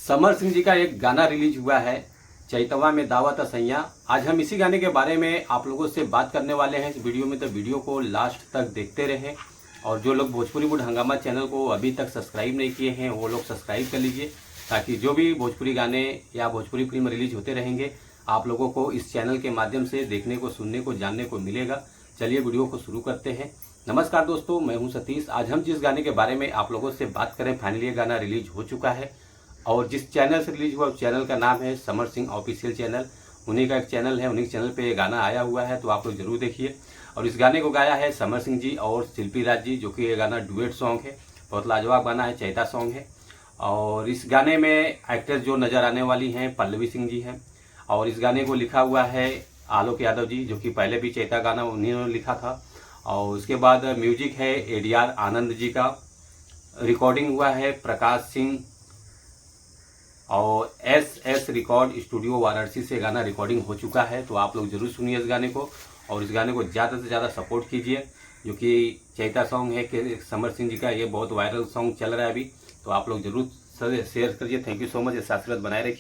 समर सिंह जी का एक गाना रिलीज हुआ है, चैतवा में दावत सैया। आज हम इसी गाने के बारे में आप लोगों से बात करने वाले हैं इस वीडियो में, तो वीडियो को लास्ट तक देखते रहें। और जो लोग भोजपुरी मूड हंगामा चैनल को अभी तक सब्सक्राइब नहीं किए हैं वो लोग सब्सक्राइब कर लीजिए, ताकि जो भी भोजपुरी गाने या भोजपुरी फिल्म रिलीज होते रहेंगे आप लोगों को इस चैनल के माध्यम से देखने को, सुनने को, जानने को मिलेगा। चलिए वीडियो को शुरू करते हैं। नमस्कार दोस्तों, मैं हूं सतीश। आज हम जिस गाने के बारे में आप लोगों से बात करें, फाइनली ये गाना रिलीज हो चुका है और जिस चैनल से रिलीज हुआ उस चैनल का नाम है समर सिंह ऑफिशियल चैनल। उन्हीं का एक चैनल है, उन्हीं चैनल पे ये गाना आया हुआ है, तो आप लोग जरूर देखिए। और इस गाने को गाया है समर सिंह जी और शिल्पी राज जी, जो कि ये गाना डुएट सॉन्ग है, बहुत लाजवाब गाना है, चैता सॉन्ग है। और इस गाने में एक्ट्रेस जो नज़र आने वाली हैं पल्लवी सिंह जी हैं। और इस गाने को लिखा हुआ है आलोक यादव जी, जो कि पहले भी चैता गाना उन्होंने लिखा था। और उसके बाद म्यूजिक है एडीआर आनंद जी का, रिकॉर्डिंग हुआ है प्रकाश सिंह और एस रिकॉर्ड स्टूडियो वाराणसी से गाना रिकॉर्डिंग हो चुका है। तो आप लोग जरूर सुनिए इस गाने को और इस गाने को ज़्यादा से ज़्यादा सपोर्ट कीजिए, जो कि चैता सॉन्ग है कि समर सिंह जी का, ये बहुत वायरल सॉन्ग चल रहा है अभी। तो आप लोग जरूर शेयर करिए। थैंक यू सो मच, इस आशीर्वाद बनाए रखिए।